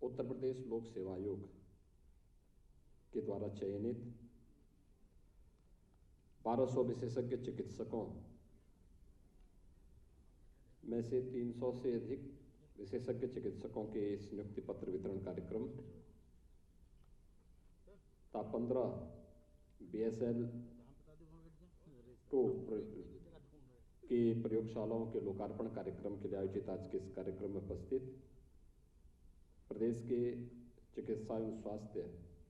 उत्तर प्रदेश लोक सेवा आयोग के द्वारा चयनित 1200 विशेषज्ञ चिकित्सकों में से 300 से अधिक विशेषज्ञ चिकित्सकों के इस नियुक्ति पत्र वितरण कार्यक्रम ता 15 BSL 2 की प्रयोगशालाओं के लोकार्पण कार्यक्रम के लिए आयोजित आज के इस कार्यक्रम में उपस्थित प्रदेश के चिकित्सा एवं स्वास्थ्य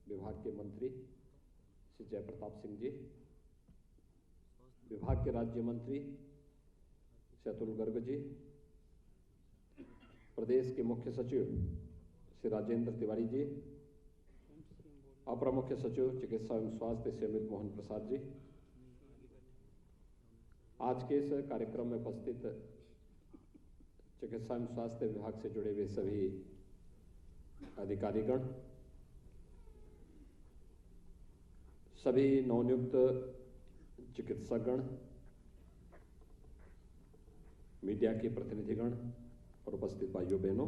विभाग के मंत्री श्री जयप्रताप सिंह जी, विभाग के राज्य मंत्री श्री अतुल गर्ग जी, प्रदेश के मुख्य सचिव श्री राजेंद्र तिवारी जी, अपर मुख्य सचिव चिकित्सा एवं स्वास्थ्य श्री अमित मोहन प्रसाद जी, आज के इस कार्यक्रम में उपस्थित चिकित्सा एवं स्वास्थ्य विभाग से जुड़े हुए सभी अधिकारीगण, सभी नवनियुक्त चिकित्सकगण, मीडिया के प्रतिनिधिगण और उपस्थित भाइयों बहनों,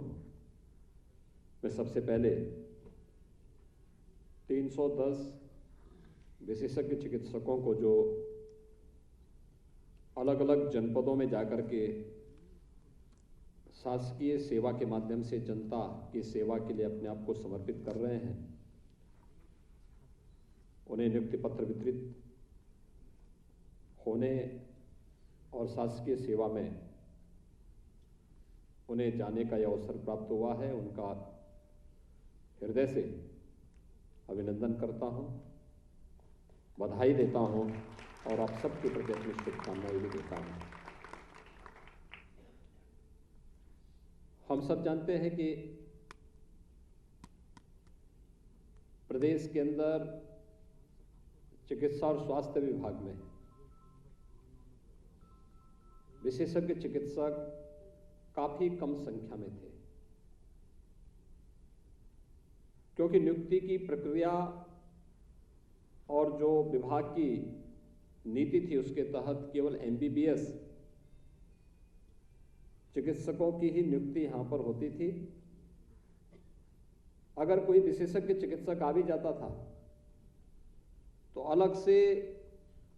मैं सबसे पहले 310 विशेषज्ञ चिकित्सकों को जो अलग अलग जनपदों में जाकर के शासकीय सेवा के माध्यम से जनता की सेवा के लिए अपने आप को समर्पित कर रहे हैं, उन्हें नियुक्ति पत्र वितरित होने और शासकीय सेवा में उन्हें जाने का यह अवसर प्राप्त हुआ है, उनका हृदय से अभिनंदन करता हूं, बधाई देता हूं और आप सबके प्रति अपनी शुभकामनाएं भी देता हूं। हम सब जानते हैं कि प्रदेश के अंदर चिकित्सा और स्वास्थ्य विभाग में विशेषज्ञ चिकित्सक काफी कम संख्या में थे, क्योंकि नियुक्ति की प्रक्रिया और जो विभाग की नीति थी उसके तहत केवल MBBS चिकित्सकों की ही नियुक्ति यहां पर होती थी। अगर कोई विशेषज्ञ चिकित्सक आ भी जाता था तो अलग से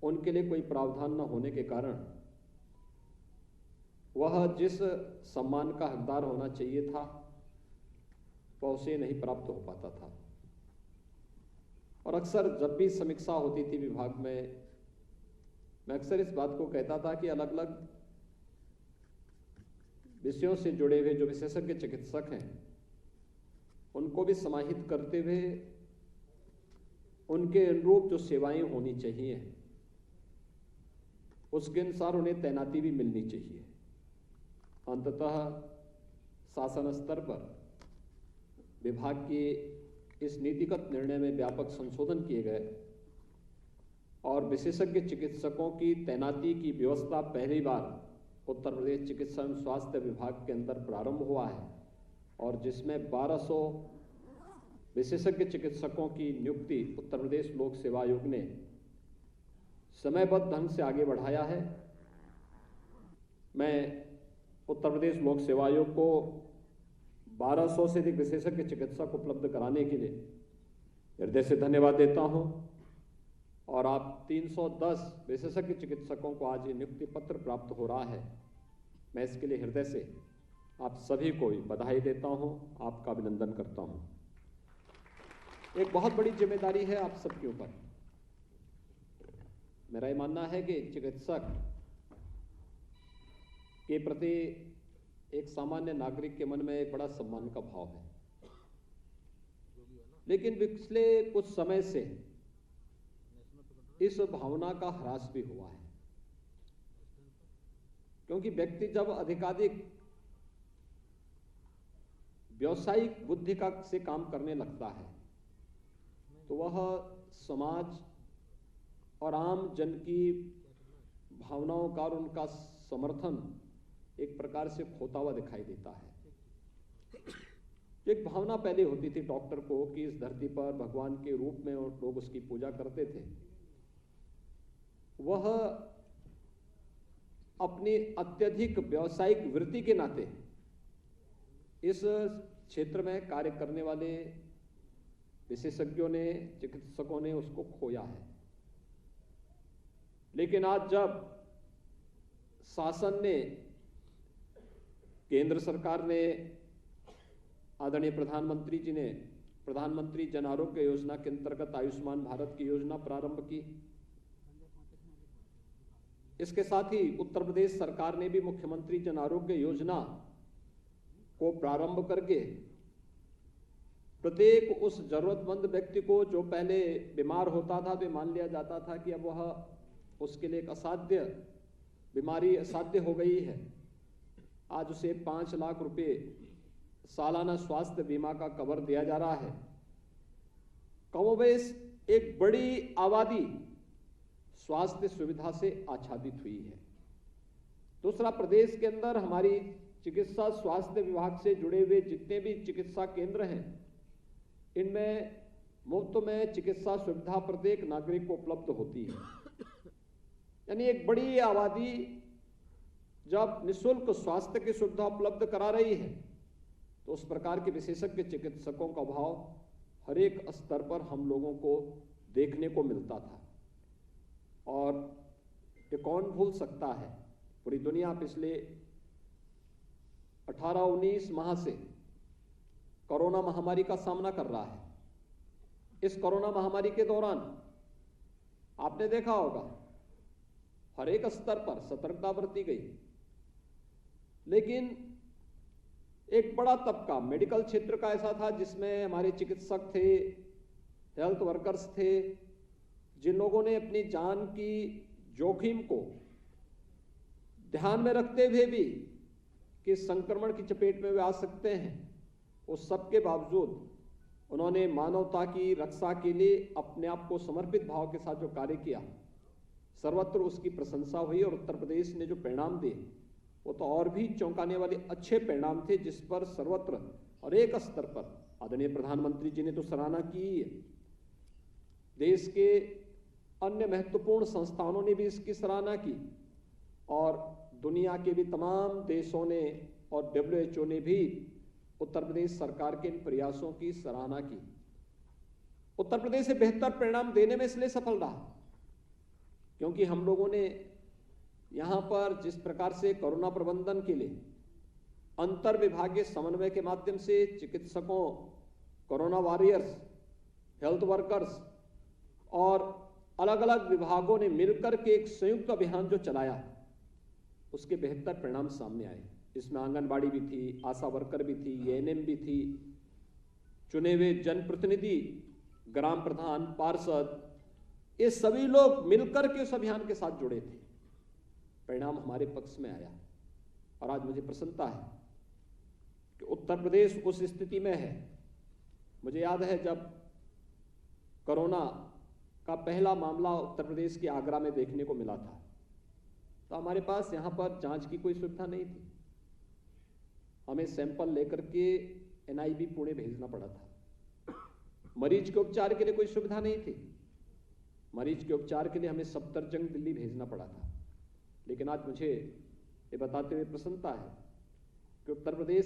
उनके लिए कोई प्रावधान न होने के कारण वह जिस सम्मान का हकदार होना चाहिए था वह उसे नहीं प्राप्त हो पाता था। और अक्सर जब भी समीक्षा होती थी विभाग में, मैं अक्सर इस बात को कहता था कि अलग अलग विषयों से जुड़े हुए जो विशेषज्ञ चिकित्सक हैं उनको भी समाहित करते हुए उनके अनुरूप जो सेवाएं होनी चाहिए उसके अनुसार उन्हें तैनाती भी मिलनी चाहिए। अंततः शासन स्तर पर विभाग के इस नीतिगत निर्णय में व्यापक संशोधन किए गए और विशेषज्ञ चिकित्सकों की तैनाती की व्यवस्था पहली बार उत्तर प्रदेश चिकित्सा एवं स्वास्थ्य विभाग के अंदर प्रारंभ हुआ है और जिसमें 1200 विशेषज्ञ चिकित्सकों की नियुक्ति उत्तर प्रदेश लोक सेवा आयोग ने समयबद्ध ढंग से आगे बढ़ाया है। मैं उत्तर प्रदेश लोक सेवा आयोग को 1200 से अधिक विशेषज्ञ चिकित्सक उपलब्ध कराने के लिए हृदय से धन्यवाद देता हूं और आप 310 विशेषज्ञ चिकित्सकों को आज ये नियुक्ति पत्र प्राप्त हो रहा है, मैं इसके लिए हृदय से आप सभी को बधाई देता हूं, आपका अभिनंदन करता हूं। एक बहुत बड़ी जिम्मेदारी है आप सबके ऊपर। मेरा ये मानना है कि चिकित्सक के प्रति एक सामान्य नागरिक के मन में एक बड़ा सम्मान का भाव है, लेकिन पिछले कुछ समय से इस भावना का ह्रास भी हुआ है, क्योंकि व्यक्ति जब अधिकाधिक व्यावसायिक बुद्धि का से काम करने लगता है तो वह समाज और आम जन की भावनाओं का और उनका समर्थन एक प्रकार से खोता हुआ दिखाई देता है। एक भावना पहले होती थी डॉक्टर को कि इस धरती पर भगवान के रूप में और लोग उसकी पूजा करते थे, वह अपनी अत्यधिक व्यावसायिक वृत्ति के नाते इस क्षेत्र में कार्य करने वाले विशेषज्ञों ने, चिकित्सकों ने उसको खोया है। लेकिन आज जब शासन ने, केंद्र सरकार ने, आदरणीय प्रधानमंत्री जी ने प्रधानमंत्री जन आरोग्य योजना के अंतर्गत आयुष्मान भारत की योजना प्रारंभ की, इसके साथ ही उत्तर प्रदेश सरकार ने भी मुख्यमंत्री जन आरोग्य योजना को प्रारंभ करके प्रत्येक उस जरूरतमंद व्यक्ति को जो पहले बीमार होता था तो मान लिया जाता था कि अब वह उसके लिए एक असाध्य बीमारी असाध्य हो गई है, आज उसे 5 लाख रुपए सालाना स्वास्थ्य बीमा का कवर दिया जा रहा है। कमोबेश एक बड़ी आबादी स्वास्थ्य सुविधा से आच्छादित हुई है। दूसरा, प्रदेश के अंदर हमारी चिकित्सा स्वास्थ्य विभाग से जुड़े हुए जितने भी चिकित्सा केंद्र हैं, इनमें मुफ्त में चिकित्सा सुविधा प्रत्येक नागरिक को उपलब्ध होती है। यानी एक बड़ी आबादी जब निःशुल्क स्वास्थ्य की सुविधा उपलब्ध करा रही है तो उस प्रकार के विशेषज्ञ चिकित्सकों का अभाव हर एक स्तर पर हम लोगों को देखने को मिलता था। और ये कौन भूल सकता है, पूरी दुनिया पिछले 18-19 माह से कोरोना महामारी का सामना कर रहा है। इस कोरोना महामारी के दौरान आपने देखा होगा हर एक स्तर पर सतर्कता बरती गई, लेकिन एक बड़ा तबका मेडिकल क्षेत्र का ऐसा था जिसमें हमारे चिकित्सक थे, हेल्थ वर्कर्स थे, जिन लोगों ने अपनी जान की जोखिम को ध्यान में रखते हुए भी कि संक्रमण की चपेट में वे आ सकते हैं, उस सब के बावजूद उन्होंने मानवता की रक्षा के लिए अपने आप को समर्पित भाव के साथ जो कार्य किया, सर्वत्र उसकी प्रशंसा हुई। और उत्तर प्रदेश ने जो परिणाम दिए वो तो और भी चौंकाने वाले अच्छे परिणाम थे, जिस पर सर्वत्र और एक स्तर पर आदरणीय प्रधानमंत्री जी ने तो सराहना की है। देश के अन्य महत्वपूर्ण संस्थानों ने भी इसकी सराहना की और दुनिया के भी तमाम देशों ने और WHO ने भी उत्तर प्रदेश सरकार के इन प्रयासों की सराहना की। उत्तर प्रदेश से बेहतर परिणाम देने में इसलिए सफल रहा क्योंकि हम लोगों ने यहाँ पर जिस प्रकार से कोरोना प्रबंधन के लिए अंतर विभागीय समन्वय के माध्यम से चिकित्सकों, कोरोना वॉरियर्स, हेल्थ वर्कर्स और अलग अलग विभागों ने मिलकर के एक संयुक्त अभियान जो चलाया, उसके बेहतर परिणाम सामने आए। इसमें आंगनबाड़ी भी थी, आशा वर्कर भी थी, ANM भी थी, चुने हुए जनप्रतिनिधि, ग्राम प्रधान, पार्षद, ये सभी लोग मिलकर के उस अभियान के साथ जुड़े थे। परिणाम हमारे पक्ष में आया और आज मुझे प्रसन्नता है कि उत्तर प्रदेश उस स्थिति में है। मुझे याद है जब कोरोना का पहला मामला उत्तर प्रदेश के आगरा में देखने को मिला था, तो हमारे पास यहाँ पर जांच की कोई सुविधा नहीं थी। हमें सैंपल लेकर के NIB पुणे भेजना पड़ा था। मरीज के उपचार के लिए कोई सुविधा नहीं थी। मरीज के उपचार के लिए हमें सफदरजंग दिल्ली भेजना पड़ा था। लेकिन आज मुझे ये बताते हुए प्रसन्नता है कि उत्तर प्रदेश